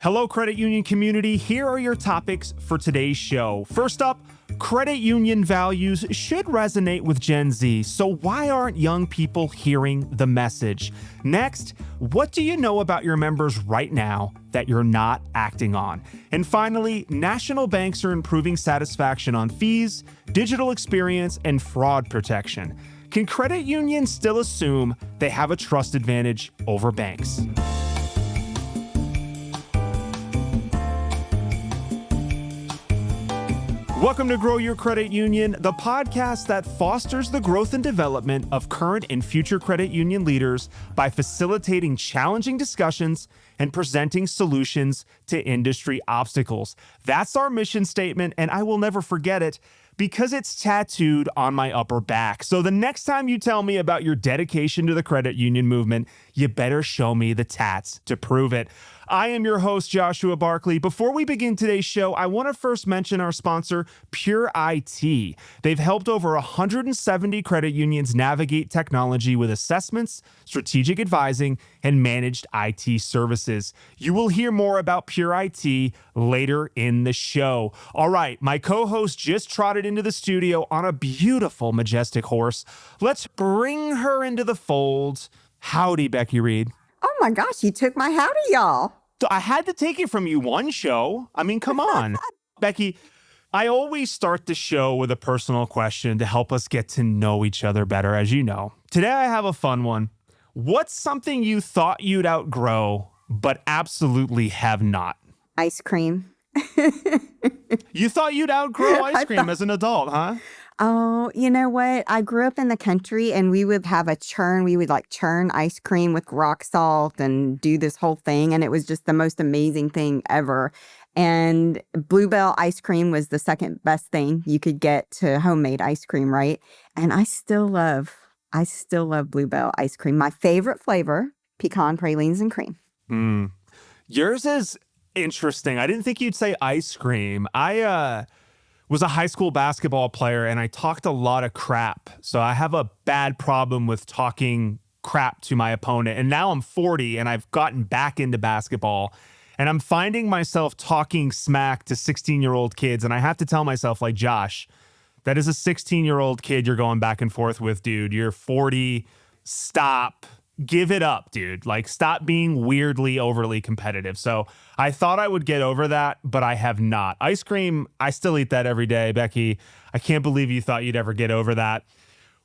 Hello, credit union community. Here are your topics for today's show. First up, credit union values should resonate with Gen Z, so why aren't young people hearing the message? Next, what do you know about your members right now that you're not acting on? And finally, national banks are improving satisfaction on fees, digital experience, and fraud protection. Can credit unions still assume they have a trust advantage over banks? Welcome to Grow Your Credit Union, the podcast that fosters the growth and development of current and future credit union leaders by facilitating challenging discussions and presenting solutions to industry obstacles. That's our mission statement, and I will never forget it because it's tattooed on my upper back. So the next time you tell me about your dedication to the credit union movement, you better show me the tats to prove it. I am your host, Joshua Barkley. Before we begin today's show, I want to first mention our sponsor, Pure IT. They've helped over 170 credit unions navigate technology with assessments, strategic advising, and managed IT services. You will hear more about Pure IT later in the show. All right, my co-host just trotted into the studio on a beautiful, majestic horse. Let's bring her into the fold. Howdy, Becky Reed. Oh my gosh, you took my howdy, y'all. I had to take it from you one show. I mean, come on. Becky, I always start the show with a personal question to help us get to know each other better, as you know. Today, I have a fun one. What's something you thought you'd outgrow, but absolutely have not? Ice cream. You thought you'd outgrow ice cream as an adult, huh? Oh, you know what? I grew up in the country and we would have a churn. We would churn ice cream with rock salt and do this whole thing. And it was just the most amazing thing ever. And Bluebell ice cream was the second best thing you could get to homemade ice cream, right? And I still love Bluebell ice cream. My favorite flavor, pecan pralines and cream. Yours is interesting. I didn't think you'd say ice cream. I was a high school basketball player and I talked a lot of crap. So I have a bad problem with talking crap to my opponent. And now I'm 40 and I've gotten back into basketball and I'm finding myself talking smack to 16-year-old kids. And I have to tell myself, Josh, that is a 16-year-old kid you're going back and forth with, dude. You're 40. Stop. Give it up, dude. Stop being weirdly overly competitive. So I thought I would get over that, but I have not. Ice cream, I still eat that every day, Becky. I can't believe you thought you'd ever get over that.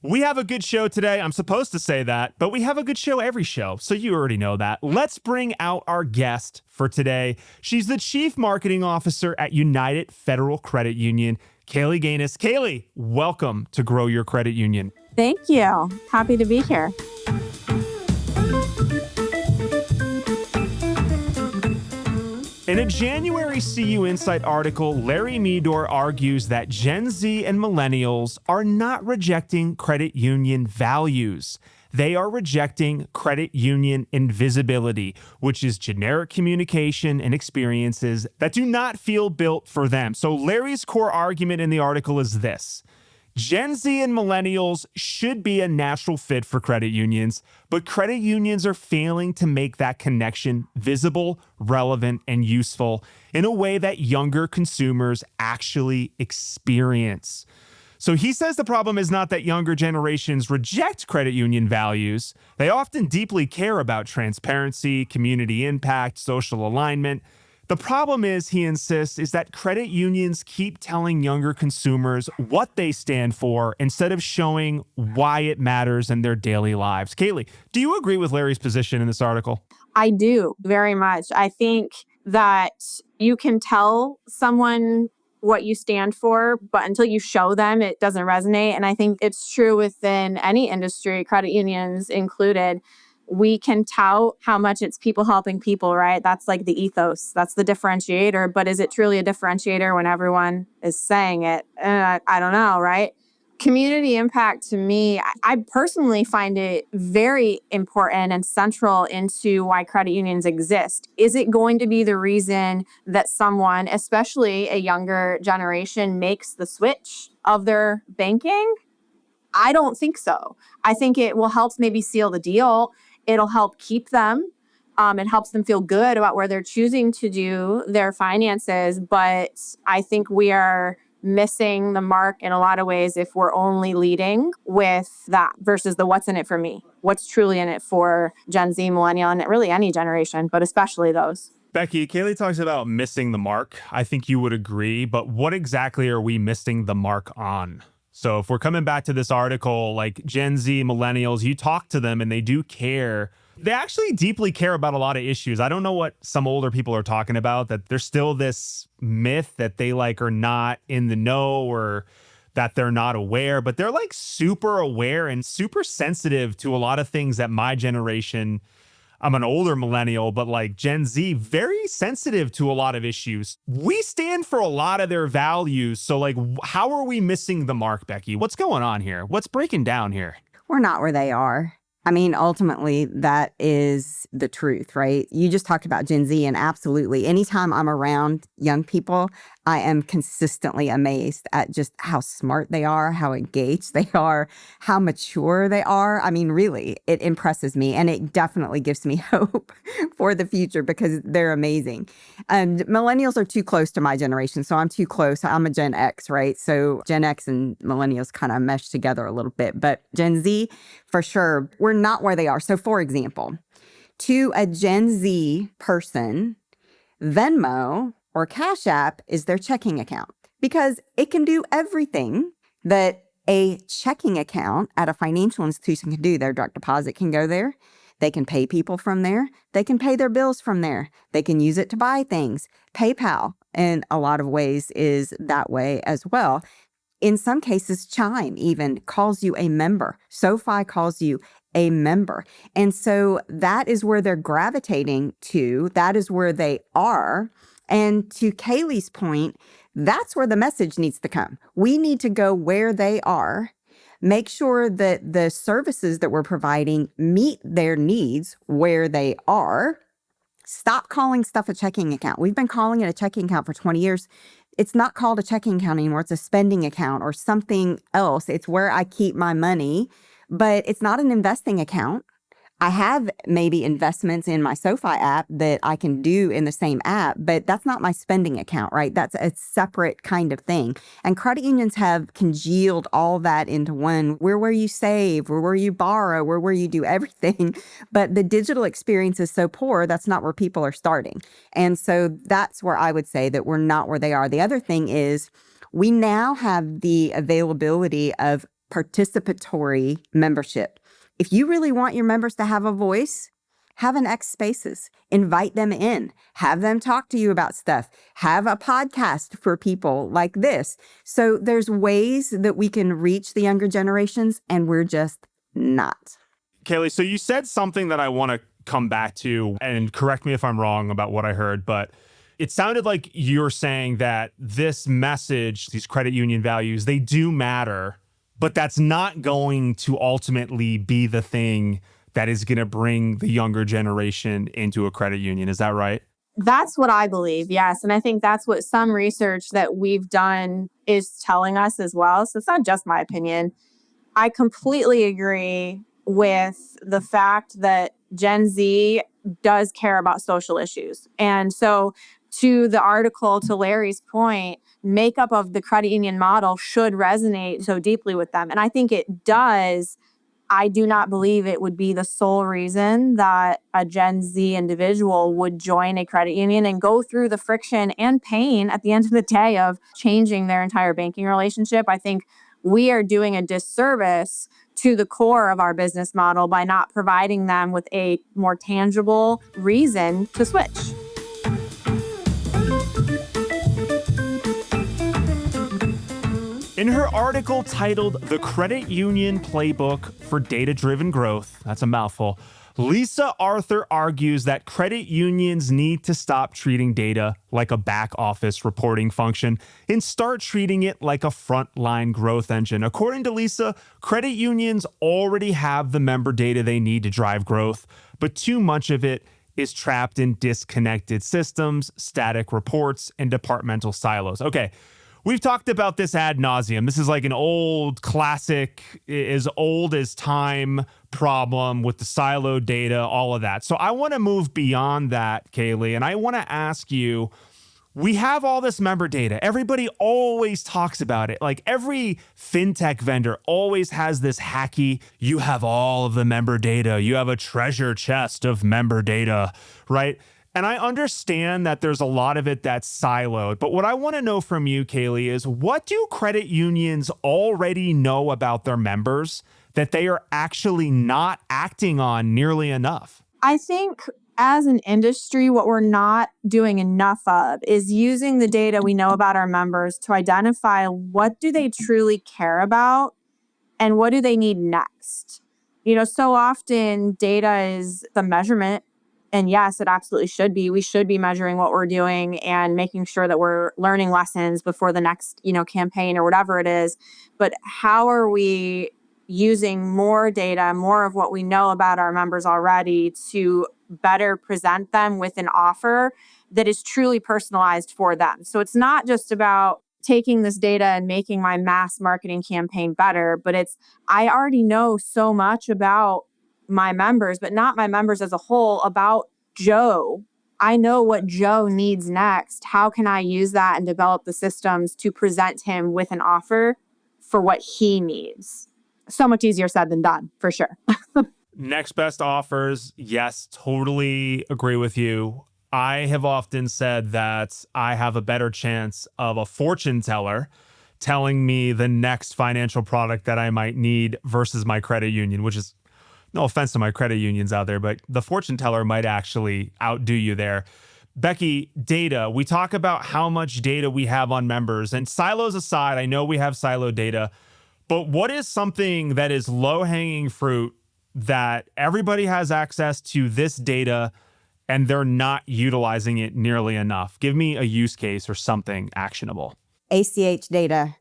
We have a good show today. I'm supposed to say that, but we have a good show every show, so you already know that. Let's bring out our guest for today. She's the Chief Marketing Officer at United Federal Credit Union, Kaylee Gaines. Kaylee, welcome to Grow Your Credit Union. Thank you. Happy to be here. In a January CU Insight article, Larry Meador argues that Gen Z and millennials are not rejecting credit union values. They are rejecting credit union invisibility, which is generic communication and experiences that do not feel built for them. So Larry's core argument in the article is this. Gen Z and millennials should be a natural fit for credit unions, but credit unions are failing to make that connection visible, relevant, and useful in a way that younger consumers actually experience. So he says the problem is not that younger generations reject credit union values. They often deeply care about transparency, community impact, social alignment. The problem is, he insists, is that credit unions keep telling younger consumers what they stand for instead of showing why it matters in their daily lives. Kaylee, do you agree with Larry's position in this article? I do, very much. I think that you can tell someone what you stand for, but until you show them, it doesn't resonate. And I think it's true within any industry, credit unions included. We can tout how much it's people helping people, right? That's the ethos. That's the differentiator. But is it truly a differentiator when everyone is saying it? I don't know, right? Community impact to me, I personally find it very important and central into why credit unions exist. Is it going to be the reason that someone, especially a younger generation, makes the switch of their banking? I don't think so. I think it will help maybe seal the deal. It'll help keep them It helps them feel good about where they're choosing to do their finances. But I think we are missing the mark in a lot of ways if we're only leading with that versus the what's in it for me. What's truly in it for Gen Z, millennial, and really any generation, but especially those. Becky, Kaylee talks about missing the mark. I think you would agree, but what exactly are we missing the mark on? So if we're coming back to this article, like Gen Z, millennials, you talk to them and they do care. They actually deeply care about a lot of issues. I don't know what some older people are talking about, that there's still this myth that they like are not in the know or that they're not aware, but they're like super aware and super sensitive to a lot of things that my generation, I'm an older millennial, but like Gen Z, very sensitive to a lot of issues. We stand for a lot of their values. So like, how are we missing the mark, Becky? What's going on here? What's breaking down here? We're not where they are. I mean, ultimately, that is the truth, right? You just talked about Gen Z, and absolutely, anytime I'm around young people, I am consistently amazed at just how smart they are, how engaged they are, how mature they are. I mean, really, it impresses me, and it definitely gives me hope for the future because they're amazing. And millennials are too close to my generation, so I'm too close. I'm a Gen X, right? So Gen X and millennials kind of mesh together a little bit, but Gen Z, for sure, we're not where they are. So for example, to a Gen Z person, Venmo or Cash App is their checking account because it can do everything that a checking account at a financial institution can do. Their direct deposit can go there. They can pay people from there. They can pay their bills from there. They can use it to buy things. PayPal, in a lot of ways, is that way as well. In some cases, Chime even calls you a member. SoFi calls you a member. And so that is where they're gravitating to. That is where they are. And to Kaylee's point, that's where the message needs to come. We need to go where they are, make sure that the services that we're providing meet their needs where they are. Stop calling stuff a checking account. We've been calling it a checking account for 20 years. It's not called a checking account anymore. It's a spending account or something else. It's where I keep my money, but it's not an investing account. I have maybe investments in my SoFi app that I can do in the same app, but that's not my spending account, right? That's a separate kind of thing. And credit unions have congealed all that into one. We're where you save, we're where you borrow, we're where you do everything. But the digital experience is so poor, that's not where people are starting. And so that's where I would say that we're not where they are. The other thing is we now have the availability of participatory membership. If you really want your members to have a voice, have an X Spaces, invite them in, have them talk to you about stuff, have a podcast for people like this. So there's ways that we can reach the younger generations, and we're just not. Kaylee, so you said something that I want to come back to, and correct me if I'm wrong about what I heard, but it sounded like you're saying that this message, these credit union values, they do matter, but that's not going to ultimately be the thing that is going to bring the younger generation into a credit union. Is that right? That's what I believe, yes. And I think that's what some research that we've done is telling us as well. So it's not just my opinion. I completely agree with the fact that Gen Z does care about social issues. And so to the article, to Larry's point, makeup of the credit union model should resonate so deeply with them. And I think it does. I do not believe it would be the sole reason that a Gen Z individual would join a credit union and go through the friction and pain at the end of the day of changing their entire banking relationship. I think we are doing a disservice to the core of our business model by not providing them with a more tangible reason to switch. In her article titled The Credit Union Playbook for Data-Driven Growth, that's a mouthful, Lisa Arthur argues that credit unions need to stop treating data like a back office reporting function and start treating it like a frontline growth engine. According to Lisa, credit unions already have the member data they need to drive growth, but too much of it is trapped in disconnected systems, static reports, and departmental silos. Okay. We've talked about this ad nauseum. This is like an old classic, as old as time problem with the siloed data, all of that. So I want to move beyond that, Kaylee, and I want to ask you, we have all this member data. Everybody always talks about it. Like every fintech vendor always has this hacky, you have all of the member data. You have a treasure chest of member data, right? And I understand that there's a lot of it that's siloed. But what I want to know from you, Kaylee, is what do credit unions already know about their members that they are actually not acting on nearly enough? I think as an industry, what we're not doing enough of is using the data we know about our members to identify what do they truly care about and what do they need next. So often data is the measurement. And yes, it absolutely should be. We should be measuring what we're doing and making sure that we're learning lessons before the next, campaign or whatever it is. But how are we using more data, more of what we know about our members already to better present them with an offer that is truly personalized for them? So it's not just about taking this data and making my mass marketing campaign better, but I already know so much about my members, but not my members as a whole, about Joe. I know what Joe needs next. How can I use that and develop the systems to present him with an offer for what he needs? So much easier said than done, for sure. Next best offers. Yes, totally agree with you. I have often said that I have a better chance of a fortune teller telling me the next financial product that I might need versus my credit union, which is no offense to my credit unions out there, but the fortune teller might actually outdo you there. Becky, data. We talk about how much data we have on members, and silos aside, I know we have siloed data, but what is something that is low-hanging fruit that everybody has access to this data and they're not utilizing it nearly enough? Give me a use case or something actionable. ACH data.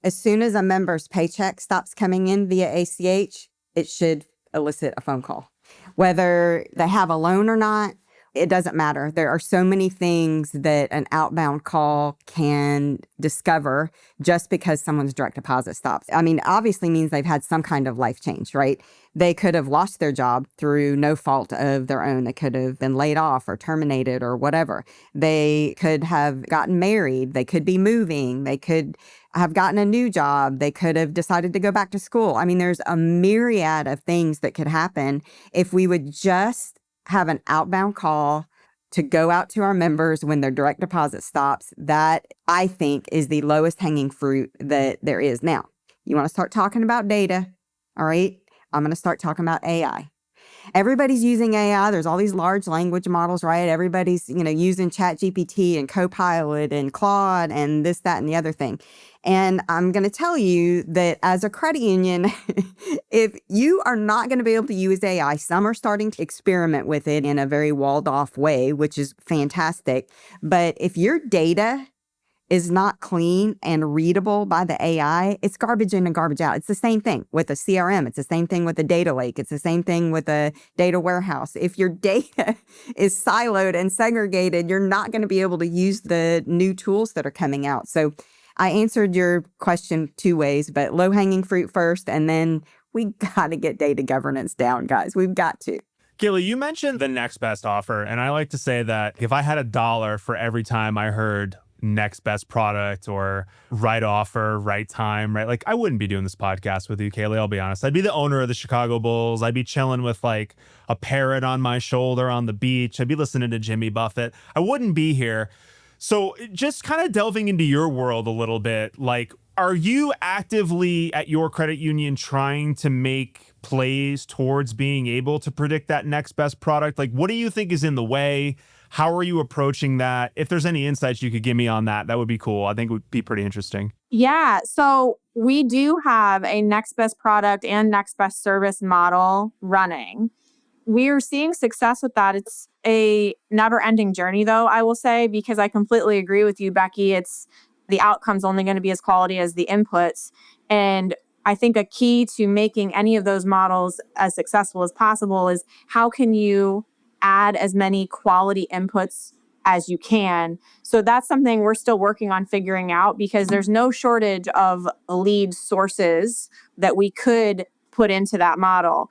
As soon as a member's paycheck stops coming in via ACH, it should elicit a phone call. Whether they have a loan or not, it doesn't matter. There are so many things that an outbound call can discover just because someone's direct deposit stops. I mean, obviously means they've had some kind of life change, right? They could have lost their job through no fault of their own. They could have been laid off or terminated or whatever. They could have gotten married. They could be moving. They could have gotten a new job. They could have decided to go back to school. I mean, there's a myriad of things that could happen if we would just have an outbound call to go out to our members when their direct deposit stops. That, I think, is the lowest hanging fruit that there is. Now, you want to start talking about data, all right? I'm going to start talking about AI. Everybody's using AI. There's all these large language models, right? Everybody's, using ChatGPT and Copilot and Claude and this, that, and the other thing. And I'm going to tell you that as a credit union, if you are not going to be able to use AI, some are starting to experiment with it in a very walled off way, which is fantastic. But if your data is not clean and readable by the AI, it's garbage in and garbage out. It's the same thing with a CRM. It's the same thing with a data lake. It's the same thing with a data warehouse. If your data is siloed and segregated, you're not going to be able to use the new tools that are coming out. So I answered your question two ways, but low-hanging fruit first, and then we got to get data governance down, guys. We've got to. Kaylee, you mentioned the next best offer, and I like to say that if I had $1 for every time I heard next best product or right offer, right time, right? Like, I wouldn't be doing this podcast with you, Kaylee, I'll be honest. I'd be the owner of the Chicago Bulls. I'd be chilling with like a parrot on my shoulder on the beach. I'd be listening to Jimmy Buffett. I wouldn't be here. So just kind of delving into your world a little bit, like, are you actively at your credit union trying to make plays towards being able to predict that next best product? Like, what do you think is in the way? How are you approaching that? If there's any insights you could give me on that, that would be cool. I think it would be pretty interesting. Yeah. So we do have a next best product and next best service model running. We are seeing success with that. It's a never ending journey, though, I will say, because I completely agree with you, Becky. It's the outcome's only going to be as quality as the inputs. And I think a key to making any of those models as successful as possible is how can you add as many quality inputs as you can. So that's something we're still working on figuring out, because there's no shortage of lead sources that we could put into that model.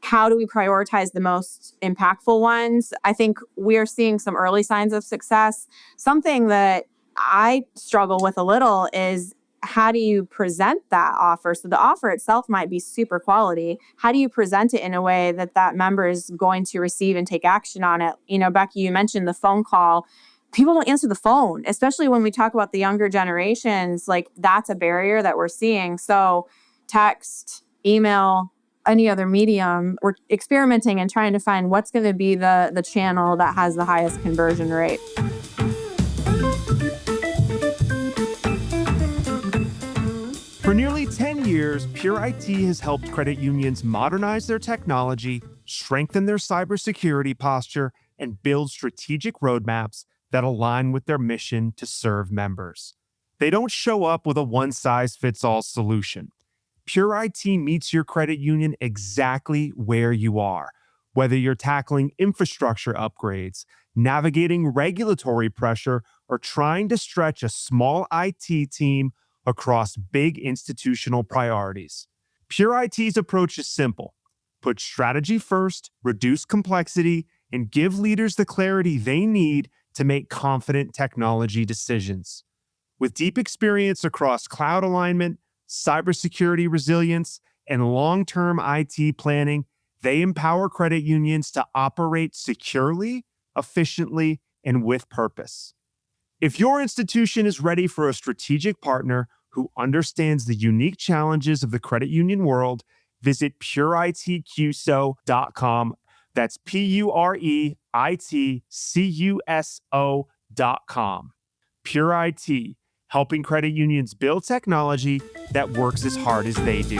How do we prioritize the most impactful ones? I think we are seeing some early signs of success. Something that I struggle with a little is, how do you present that offer? So the offer itself might be super quality. How do you present it in a way that that member is going to receive and take action on it? You know, Becky, you mentioned the phone call. People don't answer the phone, especially when we talk about the younger generations. Like, that's a barrier that we're seeing. So text, email, any other medium, we're experimenting and trying to find what's going to be the channel that has the highest conversion rate. For nearly 10 years, Pure IT has helped credit unions modernize their technology, strengthen their cybersecurity posture, and build strategic roadmaps that align with their mission to serve members. They don't show up with a one-size-fits-all solution. Pure IT meets your credit union exactly where you are, whether you're tackling infrastructure upgrades, navigating regulatory pressure, or trying to stretch a small IT team across big institutional priorities. Pure IT's approach is simple. Put strategy first, reduce complexity, and give leaders the clarity they need to make confident technology decisions. With deep experience across cloud alignment, cybersecurity resilience, and long-term IT planning, they empower credit unions to operate securely, efficiently, and with purpose. If your institution is ready for a strategic partner who understands the unique challenges of the credit union world, visit pureitqso.com. That's pureitcuso.com. Pure IT, helping credit unions build technology that works as hard as they do.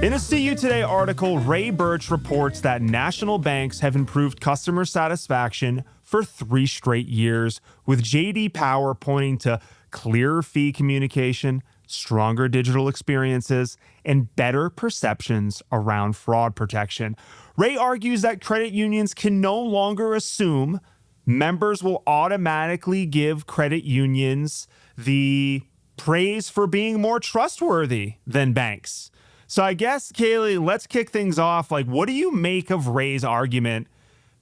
In a CU Today article, Ray Birch reports that national banks have improved customer satisfaction for 3 straight years, with J.D. Power pointing to clearer fee communication, stronger digital experiences, and better perceptions around fraud protection. Ray argues that credit unions can no longer assume members will automatically give credit unions the praise for being more trustworthy than banks. So I guess, Kaylee, let's kick things off. Like, what do you make of Ray's argument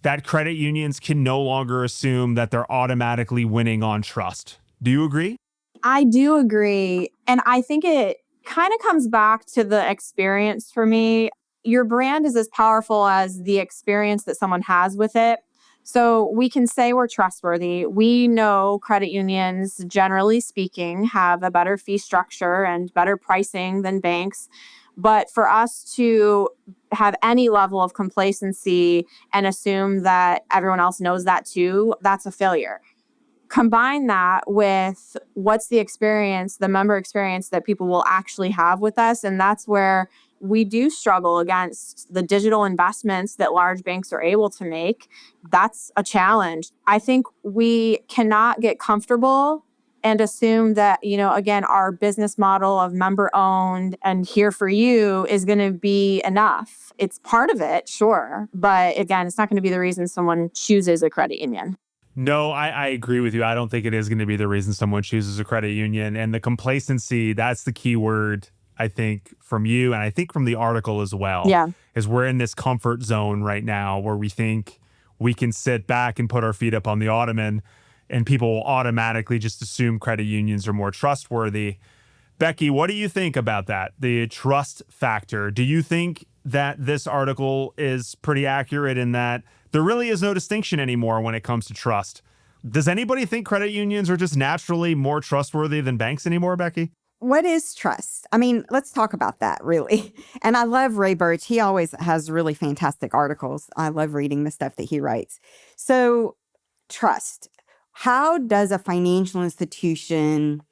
that credit unions can no longer assume that they're automatically winning on trust? Do you agree? I do agree. And I think it kind of comes back to the experience for me. Your brand is as powerful as the experience that someone has with it. So we can say we're trustworthy. We know credit unions, generally speaking, have a better fee structure and better pricing than banks. But for us to have any level of complacency and assume that everyone else knows that too, that's a failure. Combine that with what's the experience, the member experience that people will actually have with us. And that's where we do struggle against the digital investments that large banks are able to make. That's a challenge. I think we cannot get comfortable and assume that, again, our business model of member owned and here for you is going to be enough. It's part of it, sure. But again, it's not going to be the reason someone chooses a credit union. No, I agree with you. I don't think it is going to be the reason someone chooses a credit union. And the complacency, that's the key word, I think, from you. And I think from the article as well. Yeah. Is we're in this comfort zone right now where we think we can sit back and put our feet up on the ottoman and people will automatically just assume credit unions are more trustworthy. Becky, what do you think about that? The trust factor. Do you think that this article is pretty accurate in that there really is no distinction anymore when it comes to trust? Does anybody think credit unions are just naturally more trustworthy than banks anymore, Becky? What is trust? I mean, let's talk about that, really. And I love Ray Birch. He always has really fantastic articles. I love reading the stuff that he writes. So, trust. How does a financial institution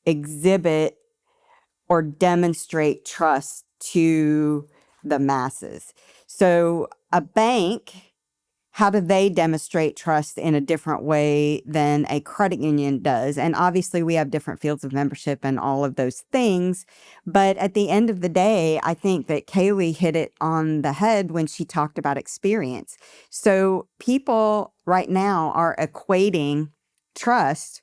exhibit or demonstrate trust to the masses? So, a bank how do they demonstrate trust in a different way than a credit union does? And obviously, we have different fields of membership and all of those things. But at the end of the day, I think that Kaylee hit it on the head when she talked about experience. So people right now are equating trust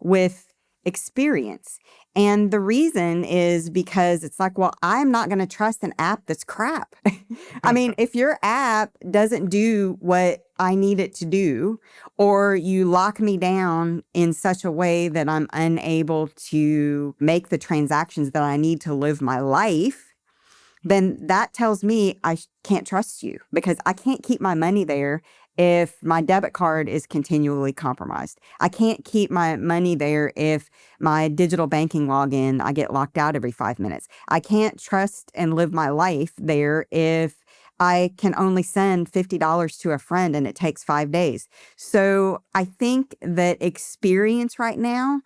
with experience. And the reason is because it's like, well, I'm not going to trust an app that's crap. I mean, if your app doesn't do what I need it to do, or you lock me down in such a way that I'm unable to make the transactions that I need to live my life, then that tells me I can't trust you, because I can't keep my money there if my debit card is continually compromised. I can't keep my money there if my digital banking login, I get locked out every 5 minutes. I can't trust and live my life there if I can only send $50 to a friend and it takes 5 days. So I think that experience right now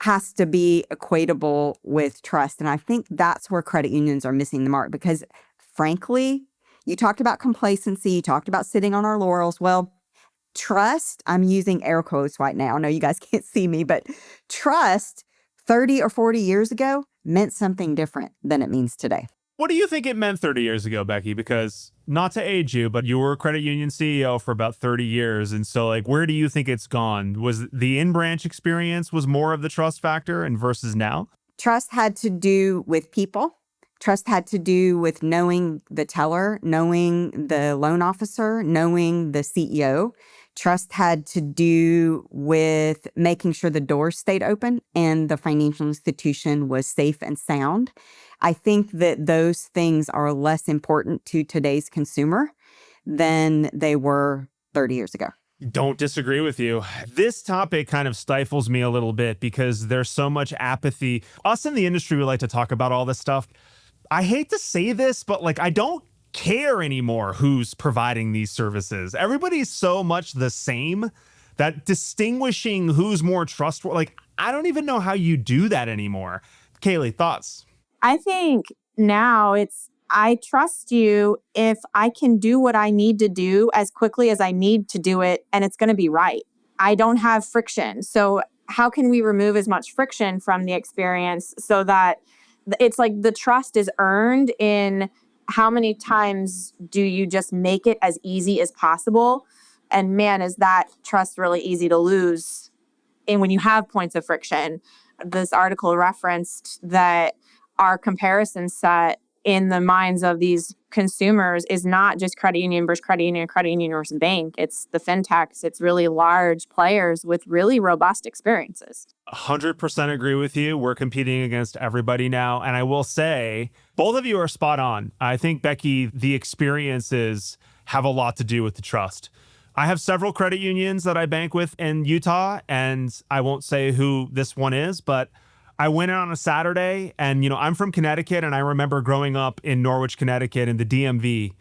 has to be equatable with trust. And I think that's where credit unions are missing the mark, because frankly, you talked about complacency, you talked about sitting on our laurels. Well, trust, I'm using air quotes right now. I know you guys can't see me, but trust 30 or 40 years ago meant something different than it means today. What do you think it meant 30 years ago, Becky? Because not to age you, but you were a credit union CEO for about 30 years. And so like, where do you think it's gone? Was the in-branch experience was more of the trust factor and versus now? Trust had to do with people. Trust had to do with knowing the teller, knowing the loan officer, knowing the CEO. Trust had to do with making sure the doors stayed open and the financial institution was safe and sound. I think that those things are less important to today's consumer than they were 30 years ago. Don't disagree with you. This topic kind of stifles me a little bit because there's so much apathy. Us in the industry, we like to talk about all this stuff. I hate to say this, but like, I don't care anymore who's providing these services. Everybody's so much the same that distinguishing who's more trustworthy, like, I don't even know how you do that anymore. Kaylee, thoughts? I think now I trust you if I can do what I need to do as quickly as I need to do it, and it's going to be right. I don't have friction. So how can we remove as much friction from the experience so that it's like the trust is earned in how many times do you just make it as easy as possible? And man, is that trust really easy to lose. And when you have points of friction, this article referenced that our comparison set in the minds of these consumers is not just credit union versus credit union versus bank. It's the fintechs. It's really large players with really robust experiences. 100% agree with you. We're competing against everybody now. And I will say, both of you are spot on. I think, Becky, the experiences have a lot to do with the trust. I have several credit unions that I bank with in Utah, and I won't say who this one is, but I went in on a Saturday and, you know, I'm from Connecticut, and I remember growing up in Norwich, Connecticut in the DMV.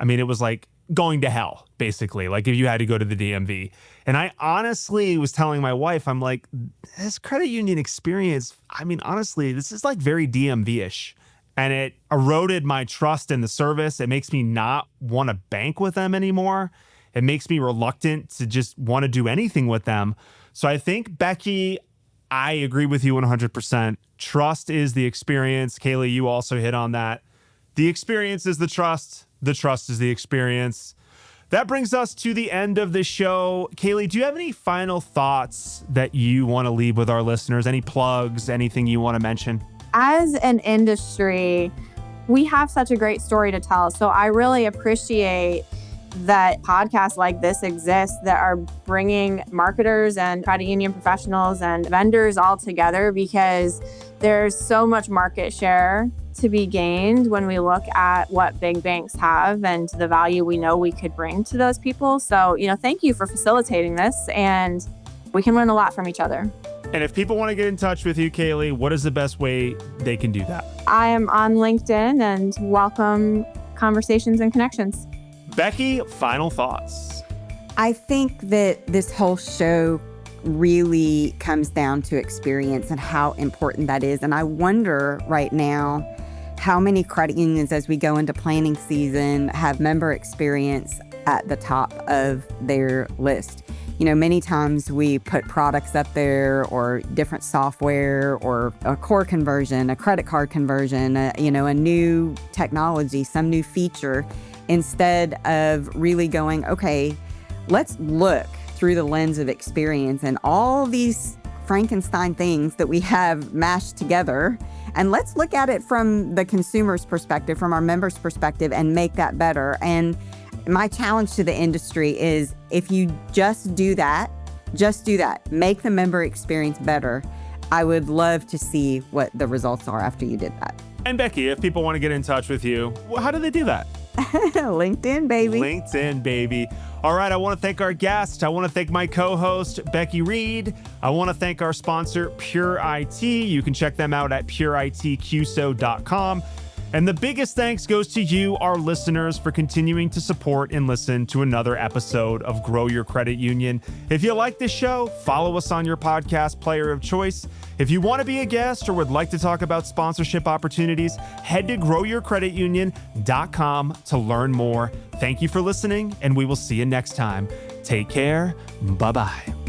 I mean, it was like going to hell, basically, like if you had to go to the DMV. And I honestly was telling my wife, I'm like, this credit union experience, I mean, honestly, this is like very DMV-ish. And it eroded my trust in the service. It makes me not want to bank with them anymore. It makes me reluctant to just want to do anything with them. So I think, Becky, I agree with you 100%. Trust is the experience. Kaylee, you also hit on that. The experience is the trust. The trust is the experience. That brings us to the end of the show. Kaylee, do you have any final thoughts that you want to leave with our listeners? Any plugs, anything you want to mention? As an industry, we have such a great story to tell. So I really appreciate that podcasts like this exist that are bringing marketers and credit union professionals and vendors all together, because there's so much market share to be gained when we look at what big banks have and the value we know we could bring to those people. So, thank you for facilitating this, and we can learn a lot from each other. And if people want to get in touch with you, Kaylee, what is the best way they can do that? I am on LinkedIn and welcome conversations and connections. Becky, final thoughts. I think that this whole show really comes down to experience and how important that is. And I wonder right now how many credit unions, as we go into planning season, have member experience. at the top of their list. Many times we put products up there or different software or a core conversion, a credit card conversion, a new technology, some new feature, instead of really going, okay, let's look through the lens of experience and all these Frankenstein things that we have mashed together. And let's look at it from the consumer's perspective, from our members' perspective, and make that better. And my challenge to the industry is if you just do that, make the member experience better. I would love to see what the results are after you did that. And Becky, if people want to get in touch with you, how do they do that? LinkedIn, baby. LinkedIn, baby. All right, I want to thank our guest. I want to thank my co-host, Becky Reed. I want to thank our sponsor, Pure IT. You can check them out at pureitqso.com. And the biggest thanks goes to you, our listeners, for continuing to support and listen to another episode of Grow Your Credit Union. If you like this show, follow us on your podcast player of choice. If you want to be a guest or would like to talk about sponsorship opportunities, head to growyourcreditunion.com to learn more. Thank you for listening, and we will see you next time. Take care. Bye-bye.